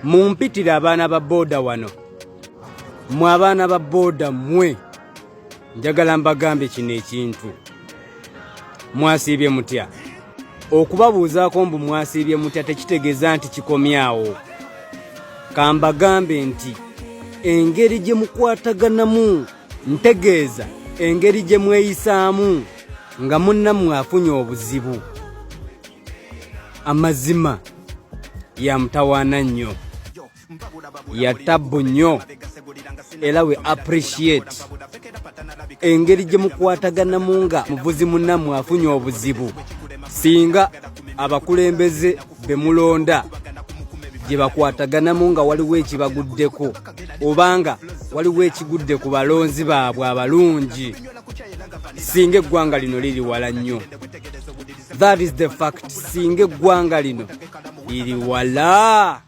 mumpitira abaana ba boda wano. Mwe abaana ba boda mwe njagala mbagambe kino ekintu. Mwasiibye mutya? Okubabuuzaako mbu mwasiibye mutya tekitegeeza nti kikomyawo. Kambagambe nti engeri gye mukwataganamu ntegeeza engeri gye mweyisaamu nga munnammwe afunye obuzibu. Amazima ya mutawaana nnyo, ya tabbu nnyo, era we appreciate engeri gye mukwataganamu nga muvuzi munnammwe afunye obuzibu. Singa abakulembeze be mulonda gye bakwataganamu nga waliwo ekibaguddeko obanga waliwo ekigudde ku balonzi baabwe abalungi, singa eggwanga lino liri wala nnyo. That is the fact. Singa eggwanga lino liri wala.